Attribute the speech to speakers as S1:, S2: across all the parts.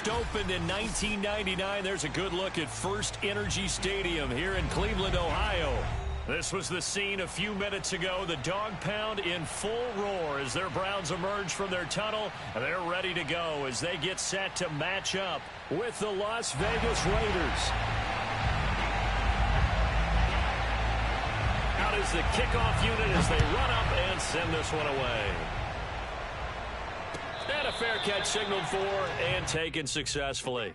S1: First opened in 1999. There's a good look at First Energy Stadium here in Cleveland, Ohio. This was the scene a few minutes ago. The dog pound in full roar as their Browns emerge from their tunnel. They're ready to go as they get set to match up with the Las Vegas Raiders. Out is the kickoff unit as they run up and send this one away. And a fair catch signaled for and taken successfully.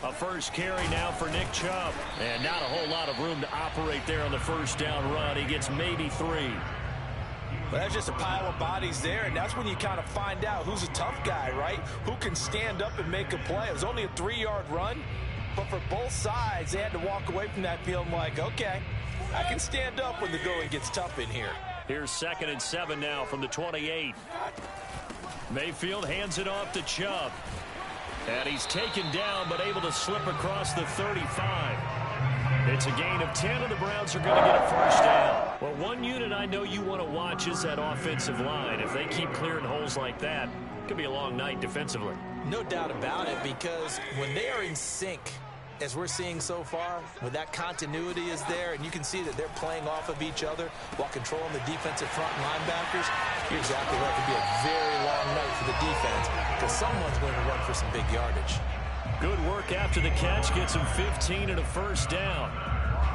S1: A first carry now for Nick Chubb. And not a whole lot of room to operate there on the first down run. He gets maybe 3.
S2: Well, that's just a pile of bodies there, and that's when you kind of find out who's a tough guy, right? Who can stand up and make a play. It was only a 3-yard run, but for both sides, they had to walk away from that feeling like, okay, I can stand up when the going gets tough in here.
S1: Here's 2nd and 7 now from the 28. Mayfield hands it off to Chubb. And he's taken down, but able to slip across the 35. It's a gain of 10, and the Browns are going to get a first down. Well, one unit I know you want to watch is that offensive line. If they keep clearing holes like that, it could be a long night defensively.
S2: No doubt about it, because when they are in sync, as we're seeing so far, when that continuity is there, and you can see that they're playing off of each other while controlling the defensive front linebackers, you're exactly right. It could be a very long night for the defense because someone's going to run for some big yardage.
S1: Good work after the catch. Gets him 15 and a first down.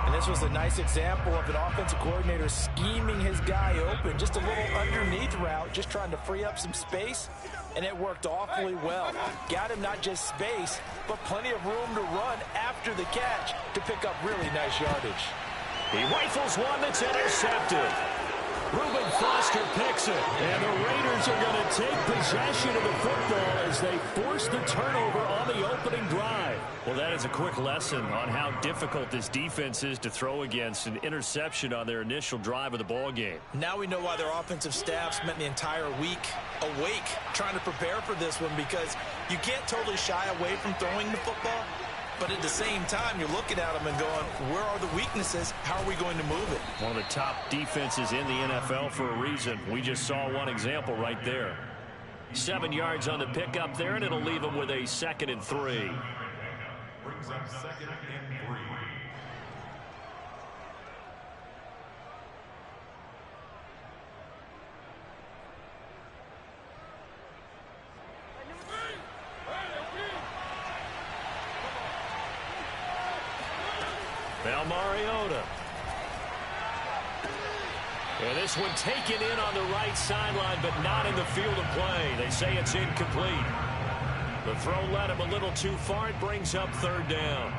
S2: And this was a nice example of an offensive coordinator scheming his guy open. Just a little underneath route, just trying to free up some space, and it worked awfully well. Got him not just space, but plenty of room to run after the catch to pick up really nice yardage.
S1: He rifles one that's intercepted. Reuben Foster picks it, and the Raiders are going to take possession of the football as they force the turnover on the opening drive. Well, that is a quick lesson on how difficult this defense is to throw against an interception on their initial drive of the ball game.
S2: Now we know why their offensive staff spent the entire week awake trying to prepare for this one, because you can't totally shy away from throwing the football. But at the same time, you're looking at them and going, where are the weaknesses? How are we going to move it?
S1: One of the top defenses in the NFL for a reason. We just saw one example right there. 7 yards on the pickup there, and it'll leave them with a 2nd and 3.
S3: Brings up 2nd and 3.
S1: Now Mariota. And this one taken in on the right sideline, but not in the field of play. They say it's incomplete. The throw led him a little too far. It brings up 3rd down.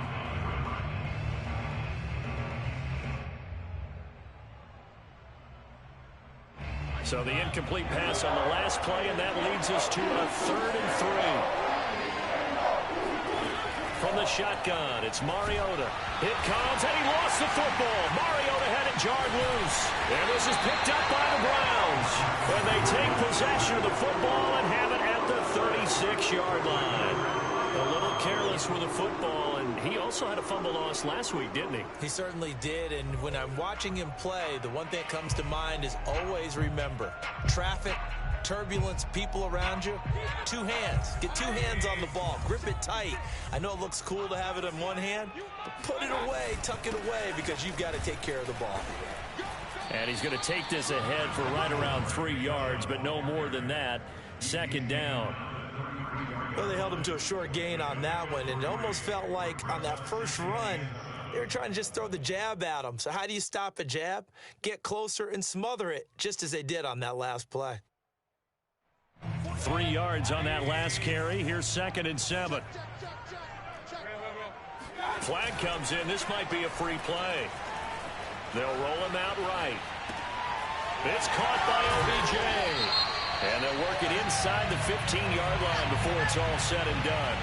S1: So the incomplete pass on the last play, and that leads us to a 3rd and 3. From the shotgun, it's Mariota. It comes, and he lost the football. Mariota had it jarred loose. And this is picked up by the Browns. And they take possession of the football and have it at the 36-yard line. A little careless with the football, and he also had a fumble loss last week, didn't he?
S2: He certainly did, and when I'm watching him play, the one thing that comes to mind is always remember, traffic, turbulence, people around you, 2 hands. Get 2 hands on the ball. Grip it tight. I know it looks cool to have it in one hand, but put it away, tuck it away, because you've got to take care of the ball.
S1: And he's going to take this ahead for right around 3 yards, but no more than that. 2nd down.
S2: Well, they held him to a short gain on that one, and it almost felt like on that first run, they were trying to just throw the jab at him. So how do you stop a jab? Get closer and smother it, just as they did on that last play.
S1: 3 yards on that last carry. Here's 2nd and 7. Flag comes in. This might be a free play. They'll roll him out right. It's caught by OBJ. And they'll work it inside the 15-yard line before it's all said and done.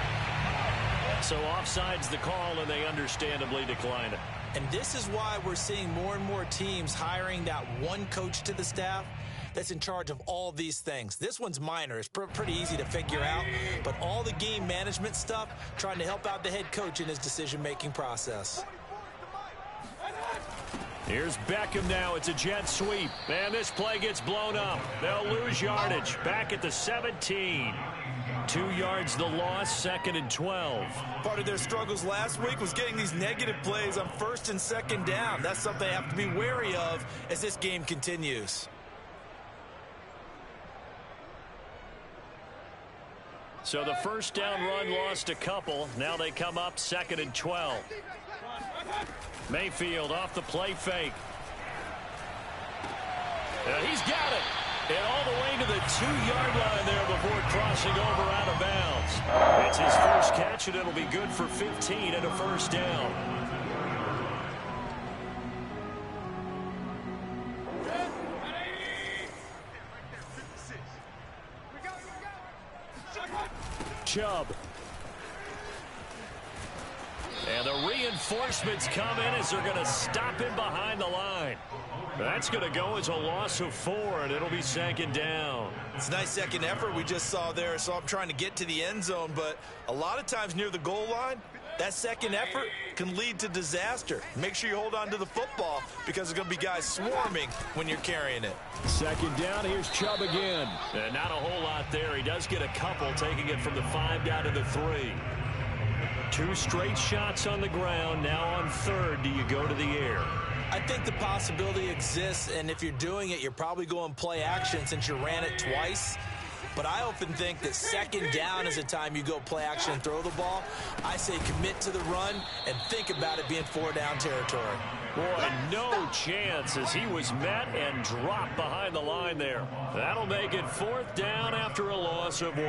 S1: So offside's the call, and they understandably decline it.
S2: And this is why we're seeing more and more teams hiring that one coach to the staff that's in charge of all these things. This one's minor. It's pretty easy to figure out. But all the game management stuff, trying to help out the head coach in his decision-making process.
S1: Here's Beckham now. It's a jet sweep. And this play gets blown up. They'll lose yardage. Back at the 17. 2 yards the loss, 2nd and 12.
S2: Part of their struggles last week was getting these negative plays on 1st and 2nd down. That's something they have to be wary of as this game continues.
S1: So the first down run lost a couple. Now they come up 2nd and 12. Mayfield off the play fake. He's got it. And all the way to the 2-yard line there before crossing over out of bounds. It's his first catch, and it'll be good for 15 and a first down. Chubb. And the reinforcements come in as they're going to stop him behind the line. That's going to go as a loss of 4, and it'll be 2nd down.
S2: It's a nice second effort we just saw there. So I'm trying to get to the end zone, but a lot of times near the goal line, that second effort can lead to disaster. Make sure you hold on to the football because there's going to be guys swarming when you're carrying it.
S1: 2nd down, here's Chubb again. And not a whole lot there. He does get a couple, taking it from the 5 down to the 3. 2 straight shots on the ground. Now on 3rd, do you go to the air?
S2: I think the possibility exists, and if you're doing it, you're probably going play action since you ran it twice. But I often think that 2nd down is the time you go play action and throw the ball. I say commit to the run and think about it being 4-down territory.
S1: Boy, no chance as he was met and dropped behind the line there. That'll make it 4th down after a loss of 1.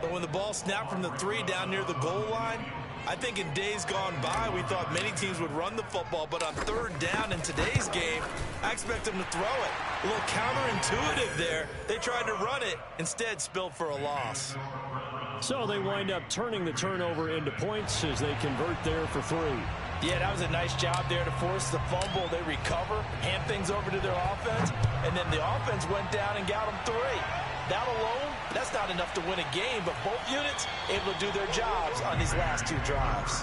S2: But when the ball snapped from the 3 down near the goal line, I think in days gone by, we thought many teams would run the football, but on 3rd down in today's game, I expect them to throw it. A little counterintuitive there. They tried to run it, instead spilled for a loss.
S1: So they wind up turning the turnover into points as they convert there for 3.
S2: Yeah, that was a nice job there to force the fumble. They recover, hand things over to their offense, and then the offense went down and got them 3. That alone, that's not enough to win a game, but both units able to do their jobs on these last 2 drives.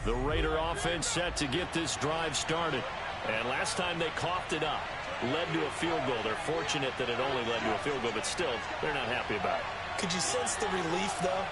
S1: The Raider offense set to get this drive started. And last time they coughed it up, led to a field goal. They're fortunate that it only led to a field goal, but still, they're not happy about it.
S2: Could you sense the relief, though,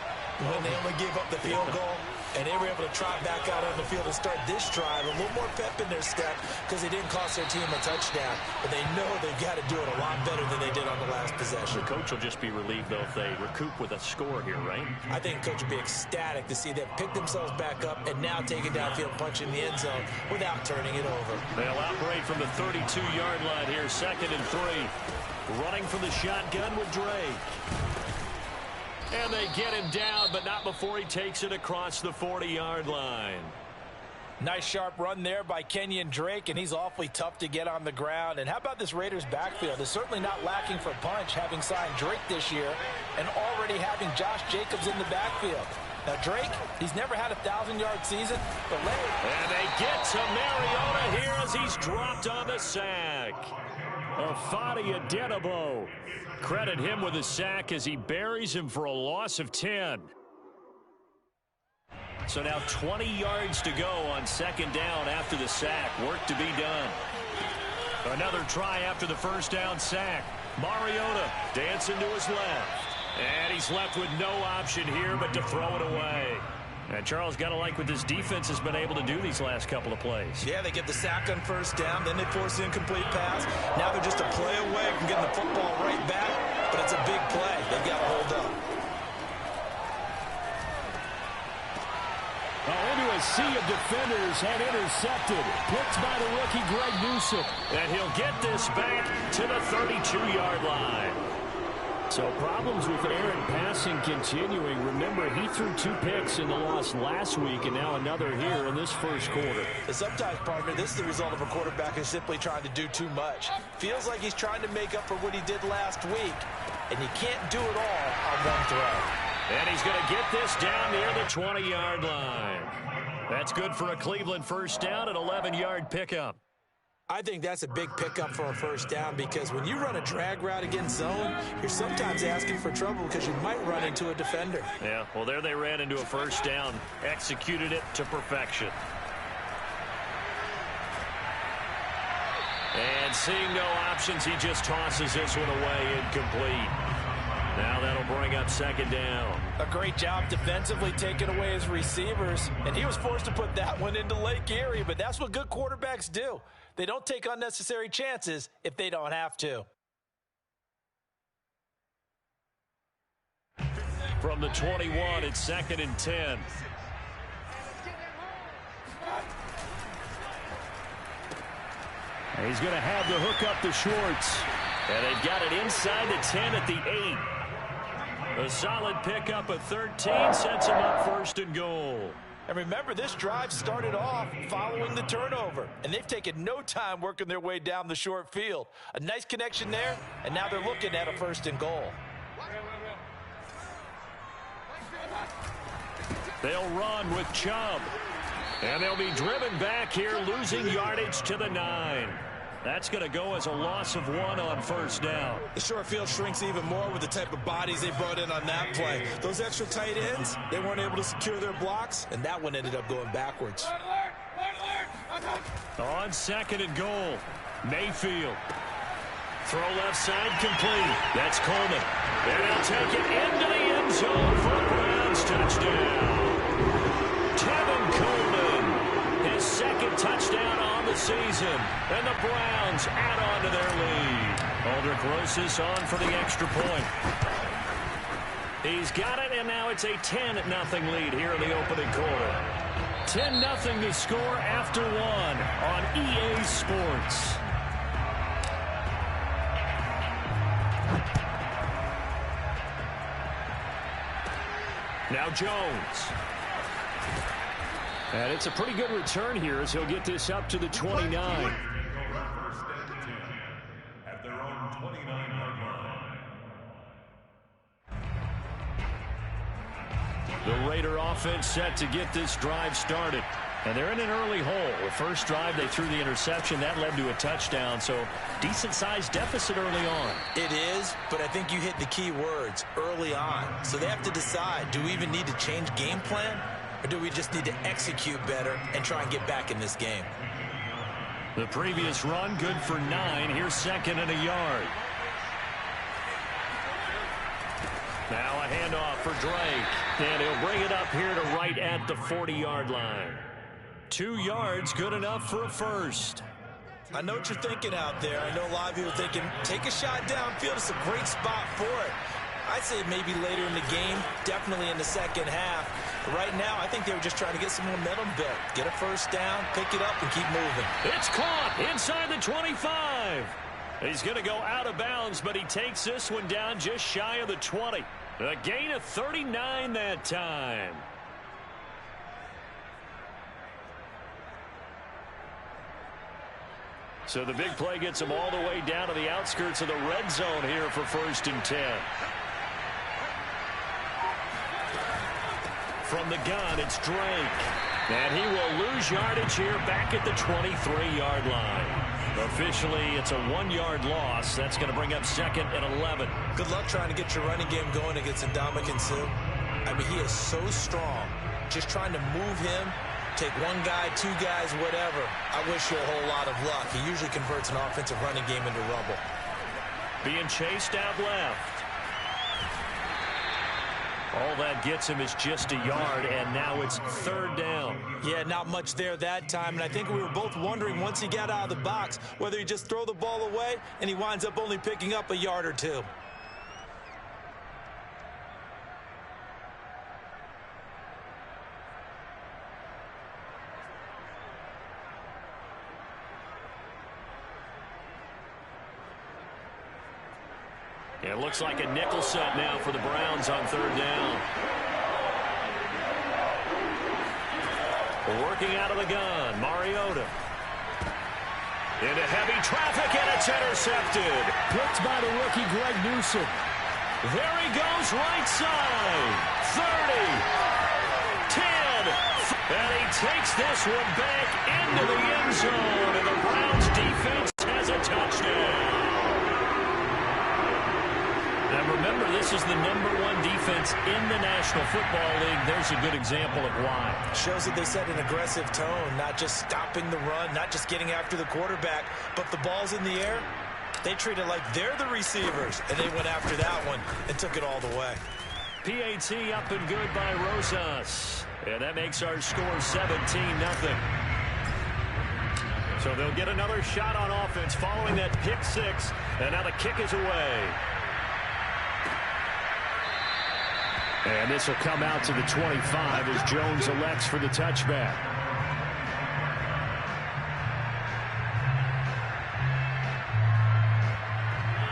S2: when they only gave up the field goal? And they were able to trot back out on the field and start this drive. A little more pep in their step because they didn't cost their team a touchdown. But they know they've got to do it a lot better than they did on the last possession.
S1: The coach will just be relieved, though, if they recoup with a score here, right?
S2: I think coach will be ecstatic to see them pick themselves back up and now take it downfield, punch in the end zone without turning it over.
S1: They'll operate from the 32-yard line here, 2nd and 3. Running from the shotgun with Drake. And they get him down, but not before he takes it across the 40-yard line.
S2: Nice sharp run there by Kenyon Drake, and he's awfully tough to get on the ground. And how about this Raiders backfield? It's certainly not lacking for punch, having signed Drake this year and already having Josh Jacobs in the backfield. Now, Drake, he's never had a 1,000-yard season, but
S1: and they get to Mariota here as he's dropped on the sack. Afadi Adenabo. Credit him with a sack as he buries him for a loss of 10. So now 20 yards to go on 2nd down after the sack. Work to be done. Another try after the first down sack. Mariota dancing to his left. And he's left with no option here but to throw it away. And Charles, got to like what this defense has been able to do these last couple of plays.
S2: Yeah, they get the sack on 1st down, then they force the incomplete pass. Now they're just a play away from getting the football right back, but it's a big play. They've got to hold up.
S1: Into a sea of defenders and intercepted. Picked by the rookie Greg Newsome. And he'll get this back to the 32-yard line. So problems with errant passing continuing. Remember, he threw 2 picks in the loss last week and now another here in this first quarter.
S2: Sometimes, partner, this is the result of a quarterback who's simply trying to do too much. Feels like he's trying to make up for what he did last week, and you can't do it all on one throw.
S1: And he's going to get this down near the 20-yard line. That's good for a Cleveland first down, an 11-yard pickup.
S2: I think that's a big pickup for a first down because when you run a drag route against zone, you're sometimes asking for trouble because you might run into a defender.
S1: Yeah, well, there they ran into a first down, executed it to perfection. And seeing no options, he just tosses this one away incomplete. Now that'll bring up second down.
S2: A great job defensively taking away his receivers, and he was forced to put that one into Lake Erie, but that's what good quarterbacks do. They don't take unnecessary chances if they don't have to.
S1: From the 21, it's 2nd and 10. He's going to have the hook up the shorts. And they've got it inside the 10 at the 8. A solid pickup of 13 sets him up 1st and goal.
S2: And remember, this drive started off following the turnover, and they've taken no time working their way down the short field. A nice connection there, and now they're looking at a 1st and goal.
S1: They'll run with Chubb. And they'll be driven back here, losing yardage to the 9. That's going to go as a loss of 1 on 1st down.
S2: The short field shrinks even more with the type of bodies they brought in on that play. Those extra tight ends, they weren't able to secure their blocks, and that one ended up going backwards.
S1: On 2nd and goal, Mayfield. Throw left side complete. That's Coleman. And he'll take it into the end zone for a Browns touchdown. Tevin Coleman, his 2nd touchdown on the season. And the Browns add on to their lead. Aldrich Rosas on for the extra point. He's got it, and now it's a 10-0 lead here in the opening quarter. 10-0 the score after 1 on EA Sports. Now Jones. And it's a pretty good return here as he'll get this up to the 29.
S3: At their own 29-yard line.
S1: The Raider offense set to get this drive started. And they're in an early hole. The first drive, they threw the interception. That led to a touchdown, so decent-sized deficit early on.
S2: It is, but I think you hit the key words, early on. So they have to decide, do we even need to change game plan, or do we just need to execute better and try and get back in this game?
S1: The previous run, good for 9. Here's 2nd and a yard. Now a handoff for Drake. And he'll bring it up here to right at the 40-yard line. 2 yards, good enough for a first.
S2: I know what you're thinking out there. I know a lot of you are thinking, take a shot downfield. It's a great spot for it. I'd say maybe later in the game, definitely in the second half. But right now, I think they were just trying to get some momentum built. Get a first down, pick it up, and keep moving.
S1: It's caught inside the 25. He's going to go out of bounds, but he takes this one down just shy of the 20. A gain of 39 that time. So the big play gets him all the way down to the outskirts of the red zone here for 1st and 10. From the gun, it's Drake. And he will lose yardage here back at the 23-yard line. Officially, it's a 1-yard loss. That's going to bring up 2nd and 11.
S2: Good luck trying to get your running game going against Ndamukong Suh. I mean, he is so strong. Just trying to move him, take 1 guy, 2 guys, whatever. I wish you a whole lot of luck. He usually converts an offensive running game into rubble.
S1: Being chased out left. All that gets him is just a yard, and now it's 3rd down.
S2: Yeah, not much there that time, and I think we were both wondering once he got out of the box whether he just throw the ball away, and he winds up only picking up a yard or 2.
S1: It looks like a nickel set now for the Browns on third down. Working out of the gun, Mariota. Into heavy traffic, and it's intercepted.
S4: Picked by the rookie, Greg Newsome.
S1: There he goes, right side. 30, 10, and he takes this one back into the end zone, and the Browns defense has a touchdown. Now remember, this is the #1 defense in the National Football League. There's a good example of why.
S2: Shows that they set an aggressive tone, not just stopping the run, not just getting after the quarterback, but the ball's in the air. They treat it like they're the receivers, and they went after that one and took it all the way.
S1: PAT up and good by Rosas. And that makes our score 17-0. So they'll get another shot on offense following that pick six. And now the kick is away. And this will come out to the 25 as Jones elects for the touchback.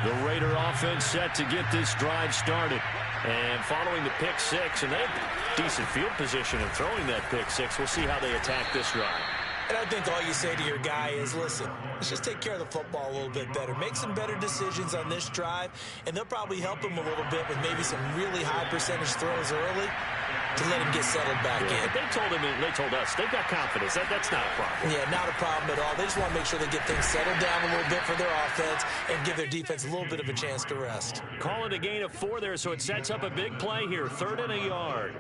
S1: The Raider offense set to get this drive started. And following the pick six, and they have decent field position in throwing that pick six. We'll see how they attack this drive.
S2: And I think all you say to your guy is, listen, let's just take care of the football a little bit better. Make some better decisions on this drive, and they'll probably help him a little bit with maybe some really high percentage throws early to let him get settled back in.
S1: They told him, and they told us, they've got confidence. That's not a problem.
S2: Yeah, not a problem at all. They just want to make sure they get things settled down a little bit for their offense and give their defense a little bit of a chance to rest.
S1: Call it a gain of 4 there, so it sets up a big play here. 3rd and a yard.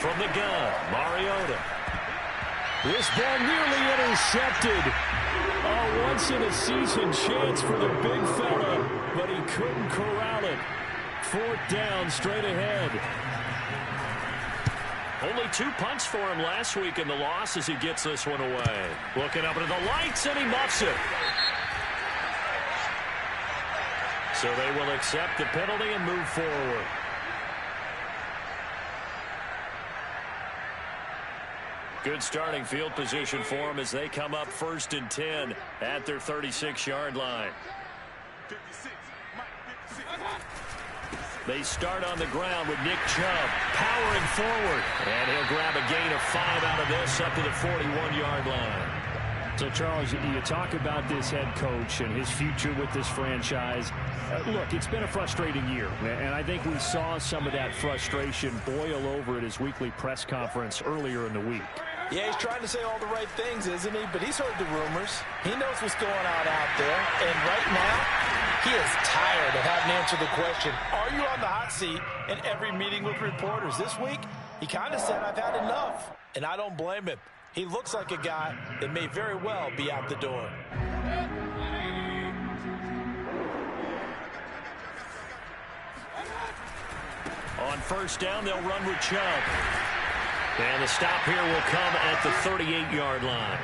S1: From the gun, Mariota.
S4: This ball nearly intercepted. A once-in-a-season chance for the big fella, but he couldn't corral it. 4th down, straight ahead.
S1: Only 2 punts for him last week in the loss as he gets this one away. Looking up into the lights, and he muffs it. So they will accept the penalty and move forward. Good starting field position for them as they come up 1st and 10 at their 36-yard line. They start on the ground with Nick Chubb powering forward. And he'll grab a gain of 5 out of this up to the 41-yard line.
S4: So, Charles, you talk about this head coach and his future with this franchise. Look, it's been a frustrating year, and I think we saw some of that frustration boil over at his weekly press conference earlier in the week.
S2: Yeah, he's trying to say all the right things, isn't he? But he's heard the rumors. He knows what's going on out there. And right now, he is tired of having to answer the question, are you on the hot seat in every meeting with reporters? This week, he kind of said, I've had enough. And I don't blame him. He looks like a guy that may very well be out the door.
S1: On 1st down, they'll run with Chubb. And the stop here will come at the 38-yard line.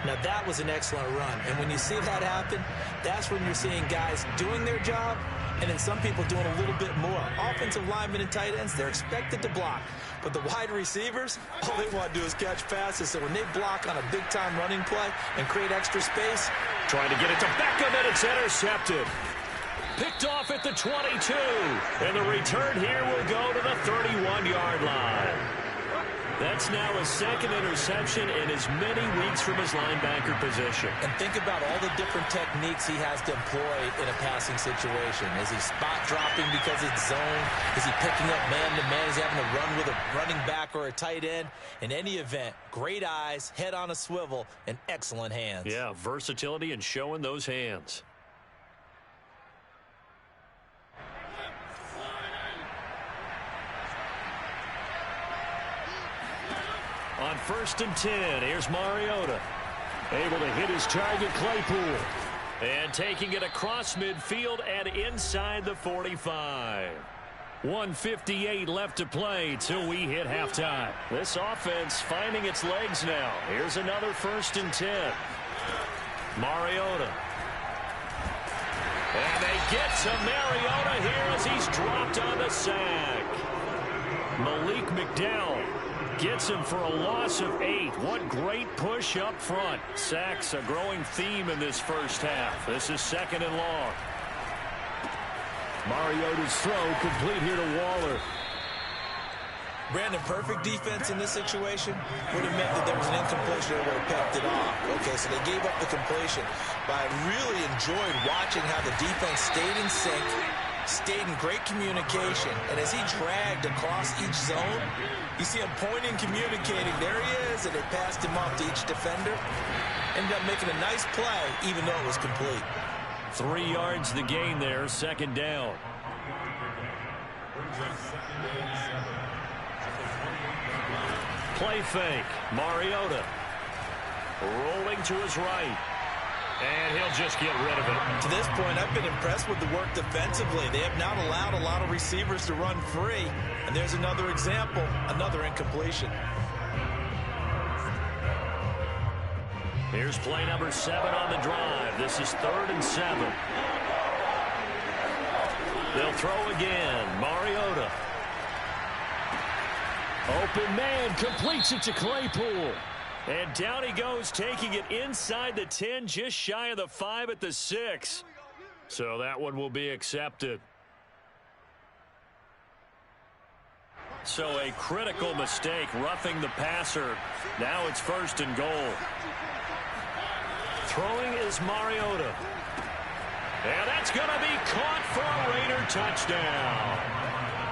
S2: Now, that was an excellent run. And when you see that happen, that's when you're seeing guys doing their job and then some people doing a little bit more. Offensive linemen and tight ends, they're expected to block. But the wide receivers, all they want to do is catch passes. So when they block on a big-time running play and create extra space.
S1: Trying to get it to Beckham, and it's intercepted. Picked off at the 22. And the return here will go to the 31-yard line. That's now his 2nd interception in as many weeks from his linebacker position.
S2: And think about all the different techniques he has to employ in a passing situation. Is he spot dropping because it's zone? Is he picking up man-to-man? Is he having to run with a running back or a tight end? In any event, great eyes, head on a swivel, and excellent hands.
S1: Yeah, versatility and showing those hands. On 1st and 10, here's Mariota. Able to hit his target, Claypool. And taking it across midfield and inside the 45. 1:58 left to play till we hit halftime. This offense finding its legs now. Here's another 1st and 10. Mariota. And they get to Mariota here as he's dropped on the sack. Malik McDowell gets him for a loss of 8. What great push up front. Sacks a growing theme in this first half. This is 2nd and long.
S4: Mariota's throw complete here to Waller.
S2: Brandon, perfect defense in this situation would have meant that there was an incompletion that would have picked it off. Okay, so they gave up the completion. But I really enjoyed watching how the defense stayed in sync, stayed in great communication. And as he dragged across each zone, you see him pointing, communicating. There he is, and they passed him off to each defender. Ended up making a nice play, even though it was complete.
S1: 3 yards the gain there, 2nd down. Play fake. Mariota rolling to his right. And he'll just get rid of it.
S2: To this point, I've been impressed with the work defensively. They have not allowed a lot of receivers to run free. And there's another example, another incompletion.
S1: Here's play number 7 on the drive. This is 3rd and 7. They'll throw again. Mariota.
S4: Open man completes it to Claypool.
S1: And down he goes, taking it inside the 10, just shy of the 5 at the 6. So that one will be accepted. So a critical mistake, roughing the passer. Now it's 1st and goal. Throwing is Mariota. And that's going to be caught for a Raider touchdown.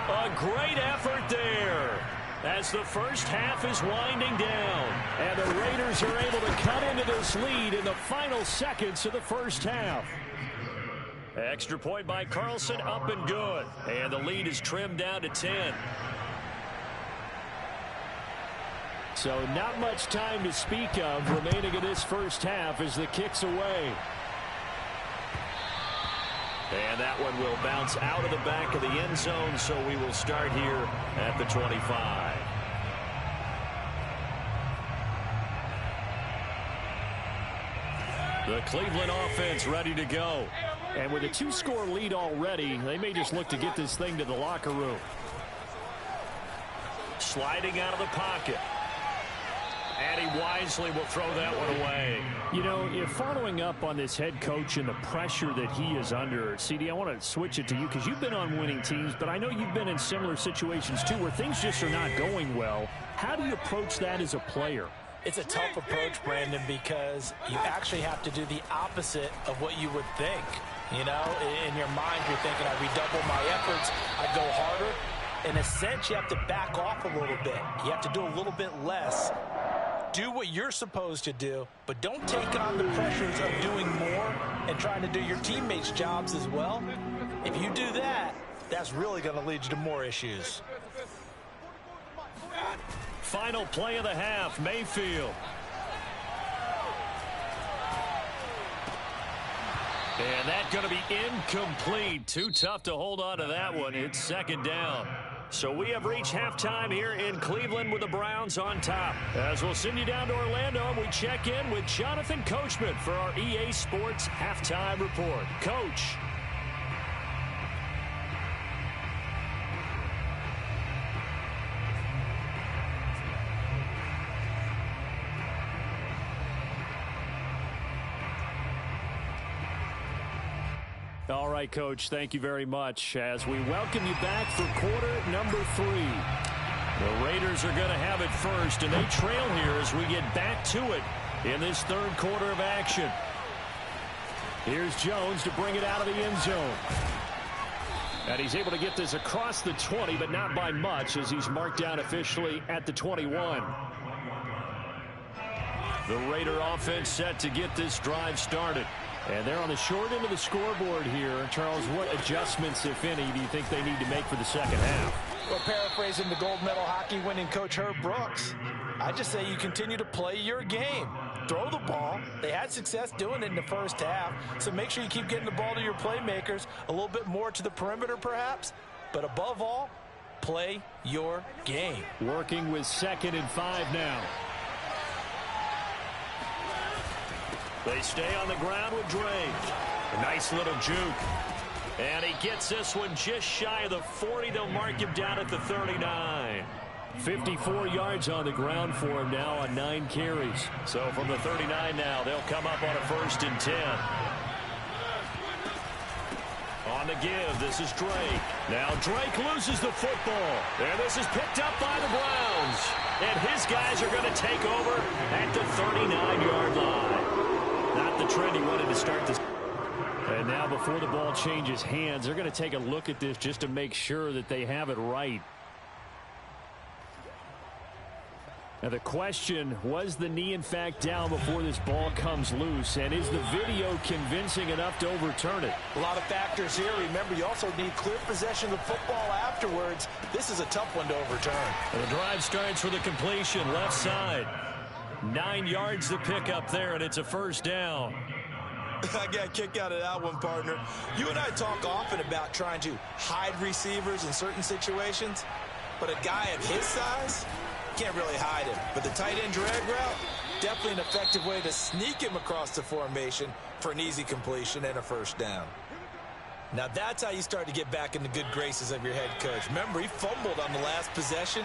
S1: A great effort there as the first half is winding down.
S4: And the Raiders are able to cut into this lead in the final seconds of the first half.
S1: Extra point by Carlson, up and good. And the lead is trimmed down to 10.
S4: So not much time to speak of remaining in this first half as the kick's away.
S1: And that one will bounce out of the back of the end zone, so we will start here at the 25. The Cleveland offense ready to go.
S4: And with a 2-score lead already, they may just look to get this thing to the locker room.
S1: Sliding out of the pocket. And he wisely will throw that one away.
S4: You know, if following up on this head coach and the pressure that he is under, CD, I want to switch it to you because you've been on winning teams, but I know you've been in similar situations too where things just are not going well. How do you approach that as a player?
S2: It's a tough approach, Brandon, because you actually have to do the opposite of what you would think. You know, in your mind, you're thinking, I redouble my efforts, I go harder. In a sense, you have to back off a little bit. You have to do a little bit less. Do what you're supposed to do, but don't take on the pressures of doing more and trying to do your teammates' jobs as well. If you do that, that's really going to lead you to more issues.
S1: Final play of the half, Mayfield. And that's going to be incomplete. Too tough to hold on to that one. It's 2nd down. So we have reached halftime here in Cleveland with the Browns on top. As we'll send you down to Orlando, we check in with Jonathan Coachman for our EA Sports Halftime Report. Coach.
S4: All right, Coach, thank you very much as we welcome you back for quarter number 3.
S1: The Raiders are going to have it first, and they trail here as we get back to it in this 3rd quarter of action.
S4: Here's Jones to bring it out of the end zone. And he's able to get this across the 20, but not by much as he's marked down officially at the 21.
S1: The Raider offense set to get this drive started.
S4: And they're on the short end of the scoreboard here. Charles, what adjustments, if any, do you think they need to make for the second half?
S2: Well, paraphrasing the gold medal hockey winning coach Herb Brooks, I just say you continue to play your game. Throw the ball. They had success doing it in the first half, so make sure you keep getting the ball to your playmakers, a little bit more to the perimeter perhaps, but above all, play your game.
S4: Working with 2nd and 5 now.
S1: They stay on the ground with Drake. A nice little juke. And he gets this one just shy of the 40. They'll mark him down at the 39.
S4: 54 yards on the ground for him now on 9 carries.
S1: So from the 39 now, they'll come up on a 1st and 10. On the give, this is Drake. Now Drake loses the football. And this is picked up by the Browns. And his guys are going to take over at the 39-yard line. Not the trend he wanted to start this. And now before the ball changes hands, they're going to take a look at this just to make sure that they have it right. Now the question, was the knee in fact down before this ball comes loose? And is the video convincing enough to overturn it?
S2: A lot of factors here. Remember, you also need clear possession of the football afterwards. This is a tough one to overturn.
S1: And the drive starts with a completion left side. 9 yards to pick up there, and it's a 1st down.
S2: I got a kick out of that one, partner. You and I talk often about trying to hide receivers in certain situations, but a guy of his size can't really hide him. But the tight end drag route, definitely an effective way to sneak him across the formation for an easy completion and a 1st down. Now that's how you start to get back in the good graces of your head coach. Remember, he fumbled on the last possession.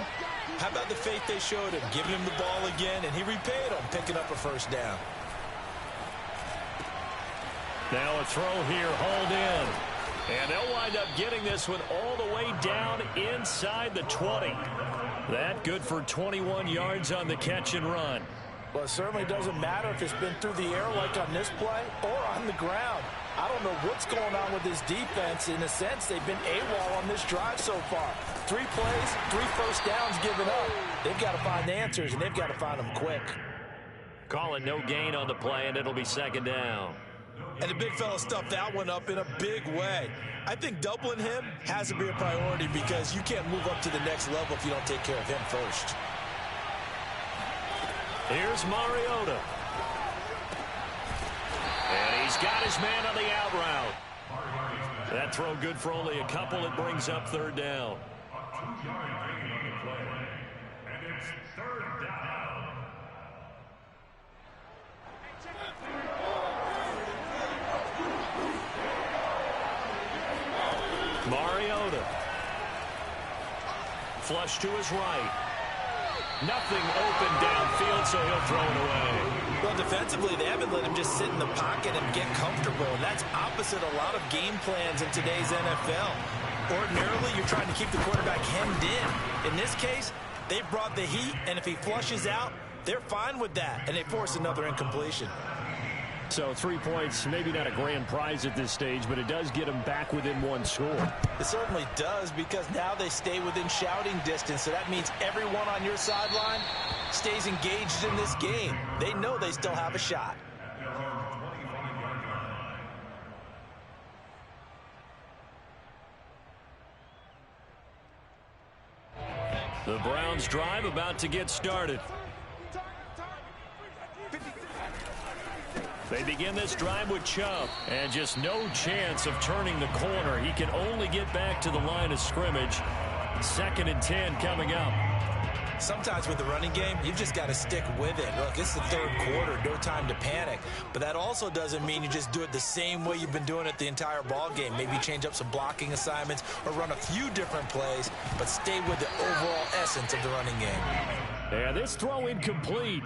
S2: How about the faith they showed him, giving him the ball again, and he repaid them, picking up a 1st down.
S1: Now a throw here, hauled in. And they'll wind up getting this one all the way down inside the 20. That good for 21 yards on the catch and run.
S2: Well, it certainly doesn't matter if it's been through the air like on this play or on the ground. I don't know what's going on with this defense. In a sense, they've been AWOL on this drive so far. 3 plays, 3 1st downs given up. They've got to find answers, and they've got to find them quick.
S1: Calling no gain on the play, and it'll be 2nd down.
S2: And the big fella stuffed that one up in a big way. I think doubling him has to be a priority because you can't move up to the next level if you don't take care of him first.
S1: Here's Mariota. And he's got his man on the out route. That throw good for only a couple. It brings up 3rd down.
S3: And it's 3rd down.
S1: Mariota. Flush to his right. Nothing open downfield, so he'll throw it away.
S2: Well, defensively, they haven't let him just sit in the pocket and get comfortable, and that's opposite a lot of game plans in today's NFL. Ordinarily, you're trying to keep the quarterback hemmed in. In this case, they brought the heat, and if he flushes out, they're fine with that, and they force another incompletion.
S4: So 3 points, maybe not a grand prize at this stage, but it does get them back within 1 score.
S2: It certainly does, because now they stay within shouting distance, so that means everyone on your sideline stays engaged in this game. They know they still have a shot.
S1: The Browns drive about to get started. They begin this drive with Chubb, and just no chance of turning the corner. He can only get back to the line of scrimmage. 2nd and 10 coming up.
S2: Sometimes with the running game, you've just got to stick with it. Look, it's the 3rd quarter, no time to panic. But that also doesn't mean you just do it the same way you've been doing it the entire ball game. Maybe change up some blocking assignments or run a few different plays, but stay with the overall essence of the running game.
S4: Yeah, this throw incomplete.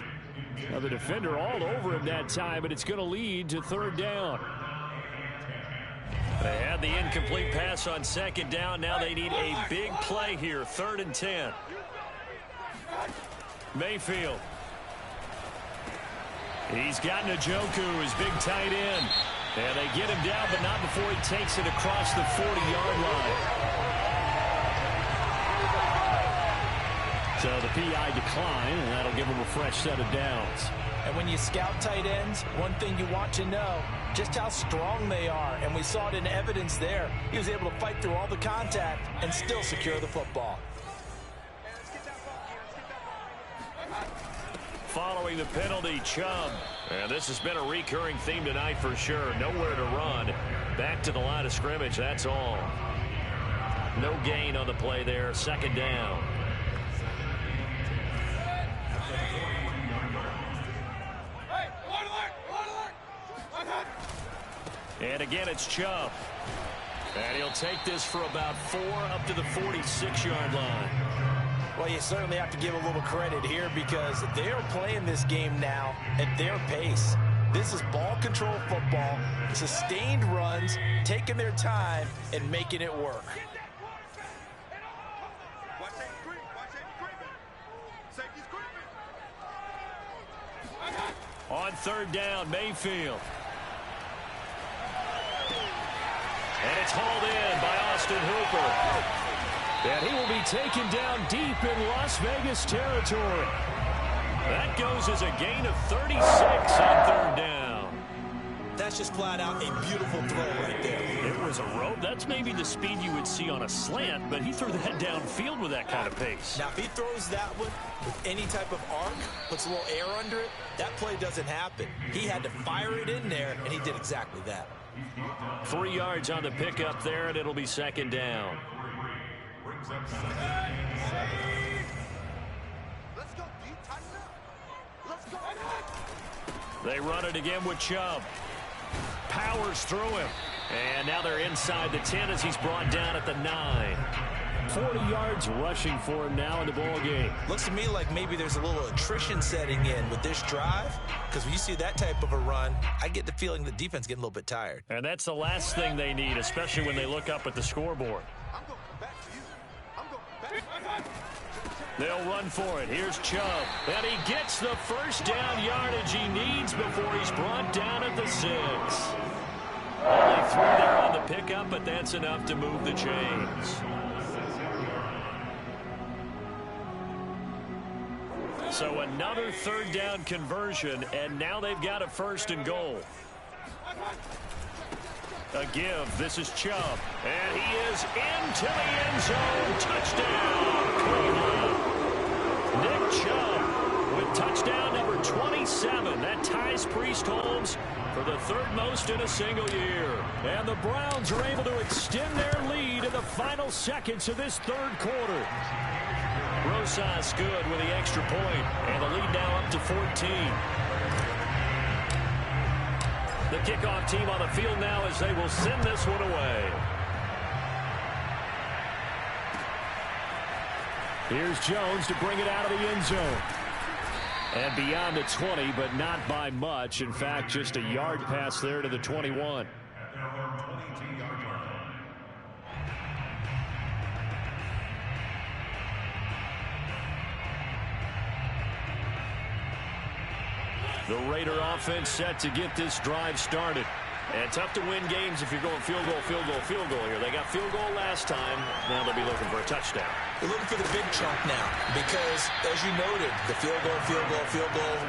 S4: Now the defender all over him that time, but it's going to lead to 3rd down.
S1: They had the incomplete pass on 2nd down. Now they need a big play here. 3rd and 10. Mayfield. He's got Njoku, his big tight end. And they get him down, but not before he takes it across the 40-yard line. So the PI decline, and that'll give him a fresh set of downs.
S2: And when you scout tight ends, one thing you want to know, just how strong they are. And we saw it in evidence there. He was able to fight through all the contact and still secure the football.
S1: Following the penalty, Chubb. And this has been a recurring theme tonight for sure. Nowhere to run. Back to the line of scrimmage, that's all. No gain on the play there. 2nd down. And again, it's Chubb. And he'll take this for about 4 up to the 46-yard line.
S2: Well, you certainly have to give a little credit here because they're playing this game now at their pace. This is ball control football, sustained runs, taking their time and making it work.
S1: On third down, Mayfield. And it's hauled in by Austin Hooper. And he will be taken down deep in Las Vegas territory. That goes as a gain of 36 on third down.
S2: That's just flat out a beautiful throw right there.
S1: It was a rope. That's maybe the speed you would see on a slant, but he threw that downfield with that kind of pace.
S2: Now, if he throws that one with any type of arc, puts a little air under it, that play doesn't happen. He had to fire it in there, and he did exactly that.
S1: 3 yards on the pickup there, and it'll be second down. They run it again with Chubb. Powers through him. And now they're inside the 10 as he's brought down at the 9.
S4: 40 yards rushing for him now in the ball game.
S2: Looks to me like maybe there's a little attrition setting in with this drive, because when you see that type of a run, I get the feeling the defense getting a little bit tired.
S1: And that's the last thing they need, especially when they look up at the scoreboard. They'll run for it. Here's Chubb. And he gets the first down yardage he needs before he's brought down at the 6. Only 3 there on the pickup, but that's enough to move the chains. So another third down conversion, and now they've got a 1st and goal. A give. This is Chubb. And he is into the end zone. Touchdown, Cleveland. Nick Chubb with touchdown number 27. That ties Priest Holmes for the 3rd most in a single year. And the Browns are able to extend their lead in the final seconds of this 3rd quarter. Rosas good with the extra point, and the lead now up to 14. The kickoff team on the field now as they will send this one away.
S4: Here's Jones to bring it out of the end zone. And beyond the 20, but not by much. In fact, just a yard pass there to the 21. The Raider offense set to get this drive started. And tough to win games if you're going field goal, field goal, field goal here. They got field goal last time. Now they'll be looking for a touchdown.
S2: They're looking for the big chunk now because, as you noted, the field goal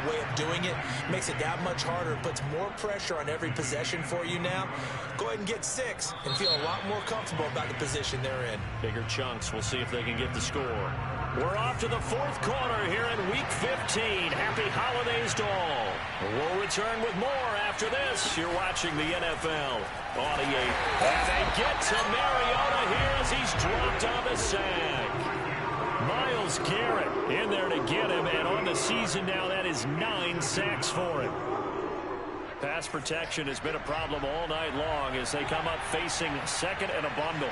S2: way of doing it makes it that much harder. It puts more pressure on every possession for you now. Go ahead and get 6 and feel a lot more comfortable about the position they're in.
S1: Bigger chunks. We'll see if they can get the score. We're off to the 4th quarter here in Week 15. Happy holidays to all. We'll return with more after this. You're watching the NFL on EA. And they get to Mariota here as he's dropped on the sack. Myles Garrett in there to get him, and on the season now, that is 9 sacks for him. Pass protection has been a problem all night long as they come up facing 2nd and a bundle.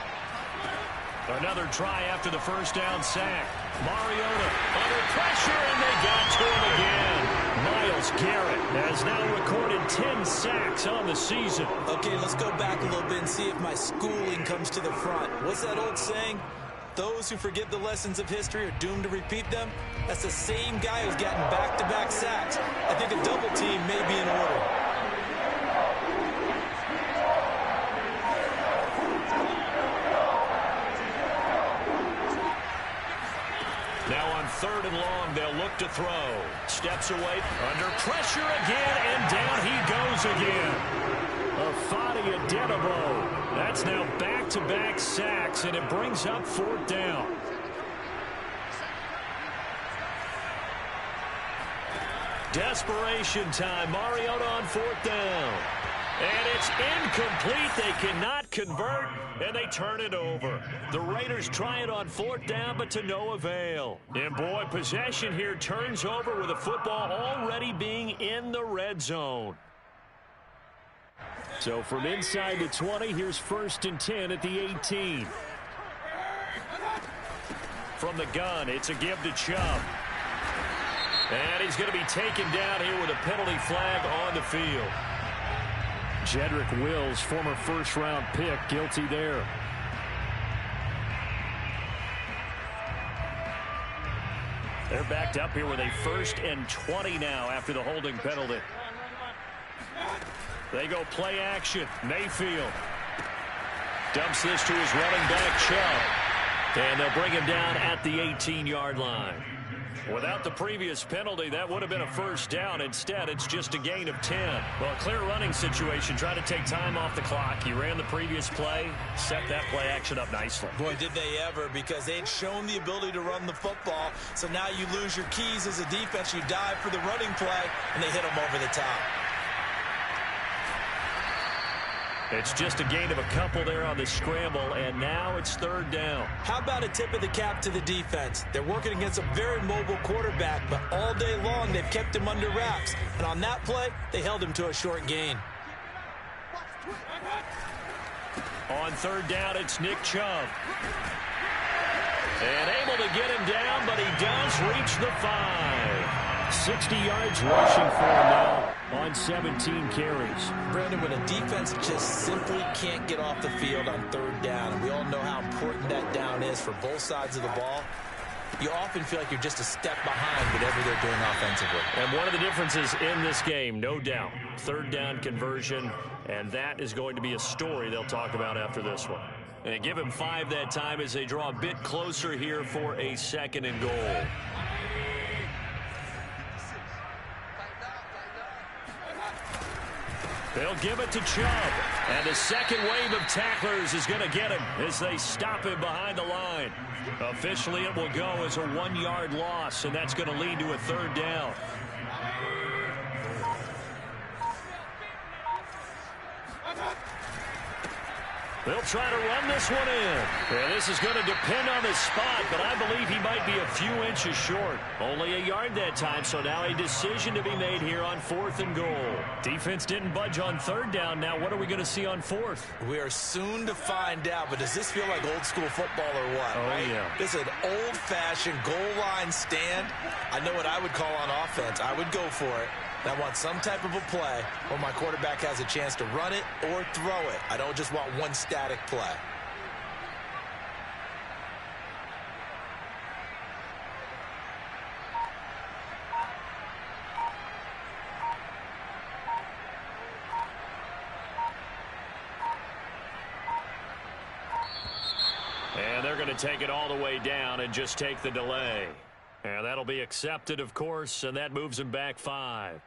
S1: Another try after the first down sack. Mariota under pressure, and they got to him again. Myles Garrett has now recorded 10 sacks on the season.
S2: Okay, let's go back a little bit and see if my schooling comes to the front. What's that old saying? Those who forget the lessons of history are doomed to repeat them. That's the same guy who's gotten back-to-back sacks. I think a double team may be in order.
S1: Now on 3rd and long, they'll look to throw. Steps away, under pressure again, and down he goes again. Afadi Adenabo. That's now back-to-back sacks, and it brings up 4th down. Desperation time. Mariota on 4th down. And it's incomplete. They cannot convert, and they turn it over. The Raiders try it on 4th down, but to no avail. And boy, possession here turns over with the football already being in the red zone.
S4: So from inside the 20, here's 1st and 10 at the 18.
S1: From the gun, it's a give to Chubb. And he's going to be taken down here with a penalty flag on the field.
S4: Jedrick Wills, former first-round pick, guilty there.
S1: They're backed up here with a 1st and 20 now after the holding penalty. They go play action. Mayfield dumps this to his running back, Chubb. And they'll bring him down at the 18-yard line. Without the previous penalty, that would have been a 1st down. Instead, it's just a gain of 10. Well, a clear running situation. Trying to take time off the clock. He ran the previous play, set that play action up nicely.
S2: Boy, did they ever, because they'd shown the ability to run the football. So now you lose your keys as a defense. You dive for the running play, and they hit them over the top.
S1: It's just a gain of a couple there on the scramble, and now it's 3rd down.
S2: How about a tip of the cap to the defense? They're working against a very mobile quarterback, but all day long they've kept him under wraps. And on that play, they held him to a short gain.
S1: On 3rd down, it's Nick Chubb. And able to get him down, but he does reach the 5.
S4: 60 yards rushing for him now on 17 carries.
S2: Brandon, when a defense just simply can't get off the field on 3rd down, and we all know how important that down is for both sides of the ball, you often feel like you're just a step behind whatever they're doing offensively.
S1: And one of the differences in this game, no doubt, 3rd down conversion, and that is going to be a story they'll talk about after this one. And give him 5 that time as they draw a bit closer here for a 2nd and goal. They'll give it to Chubb. And the second wave of tacklers is going to get him as they stop him behind the line. Officially, it will go as a 1-yard loss, and that's going to lead to a 3rd down. They'll try to run this one in. And this is going to depend on the spot, but I believe he might be a few inches short. Only a yard that time, so now a decision to be made here on 4th and goal. Defense didn't budge on 3rd down. Now what are we going to see on 4th?
S2: We are soon to find out, but does this feel like old school football or what?
S1: Oh,
S2: right?
S1: yeah.
S2: This is an old-fashioned goal line stand. I know what I would call on offense. I would go for it. I want some type of a play where my quarterback has a chance to run it or throw it. I don't just want one static play.
S1: And they're going to take it all the way down and just take the delay. And that'll be accepted, of course, and that moves him back 5.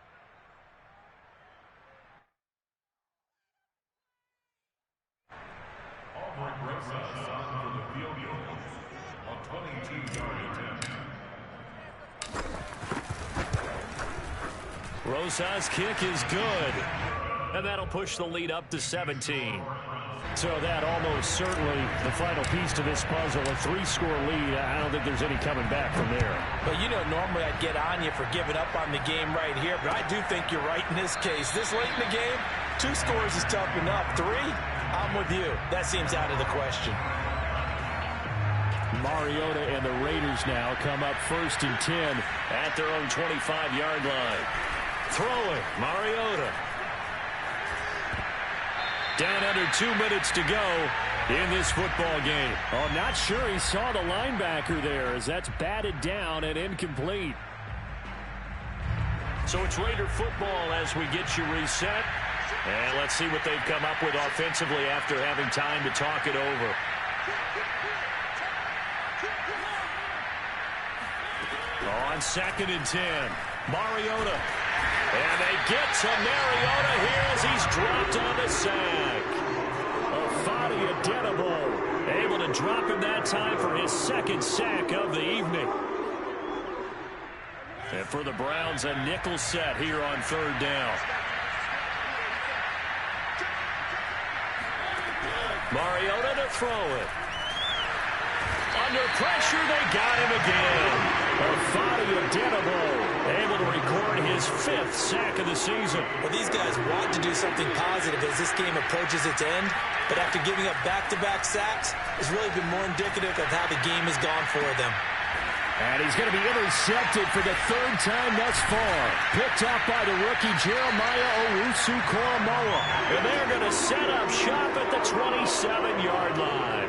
S1: Rosa's kick is good. And that'll push the lead up to 17.
S4: So that almost certainly the final piece to this puzzle, a 3-score lead. I don't think there's any coming back from there.
S2: But, you know, normally I'd get on you for giving up on the game right here, but I do think you're right in this case. This late in the game, 2 scores is tough enough. 3, I'm with you. That seems out of the question.
S4: Mariota and the Raiders now come up 1st and 10
S1: at their own 25-yard line. Throwing, Mariota. Down under 2 minutes to go in this football game.
S4: Oh, not sure he saw the linebacker there as that's batted down and incomplete.
S1: So it's Raider football as we get you reset. And let's see what they've come up with offensively after having time to talk it over. On 2nd and 10, Mariota. And they get to Mariota here as he's dropped on the sack. Fadi Adenabo able to drop him that time for his 2nd sack of the evening. And for the Browns, a nickel set here on 3rd down. Mariota to throw it. Under pressure, they got him again. Fadi Adenabo able to record his his 5th sack of the season.
S2: Well, these guys want to do something positive as this game approaches its end, but after giving up back-to-back sacks, it's really been more indicative of how the game has gone for them.
S4: And he's going to be intercepted for the 3rd time thus far. Picked up by the rookie Jeremiah Owusu-Koramoah.
S1: And they're going to set up shop at the 27-yard line.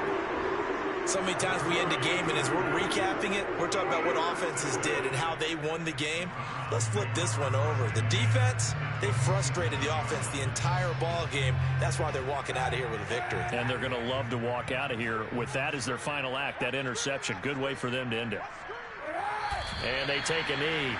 S2: So many times we end a game, and as we're recapping it, we're talking about what offenses did and how they won the game. Let's flip this one over. The defense, they frustrated the offense the entire ball game. That's why they're walking out of here with a victory.
S1: And they're going to love to walk out of here with that as their final act, that interception. Good way for them to end it. And they take a knee.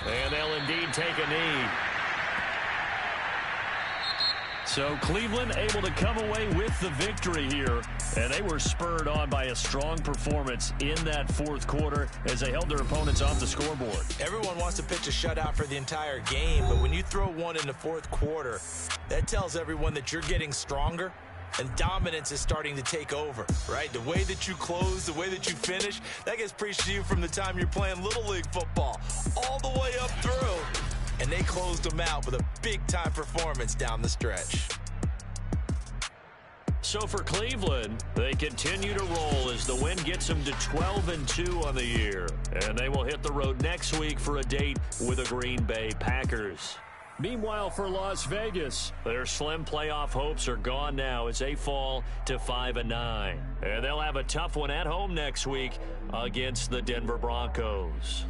S1: And they'll indeed take a knee. So Cleveland able to come away with the victory here. And they were spurred on by a strong performance in that 4th quarter as they held their opponents off the scoreboard.
S2: Everyone wants to pitch a shutout for the entire game, but when you throw one in the 4th quarter, that tells everyone that you're getting stronger. And dominance is starting to take over, right? The way that you close, the way that you finish, that gets preached to you from the time you're playing Little League football all the way up through. And they closed them out with a big-time performance down the stretch.
S1: So for Cleveland, they continue to roll as the win gets them to 12-2 on the year. And they will hit the road next week for a date with the Green Bay Packers. Meanwhile, for Las Vegas, their slim playoff hopes are gone now as they fall to 5-9. And they'll have a tough one at home next week against the Denver Broncos.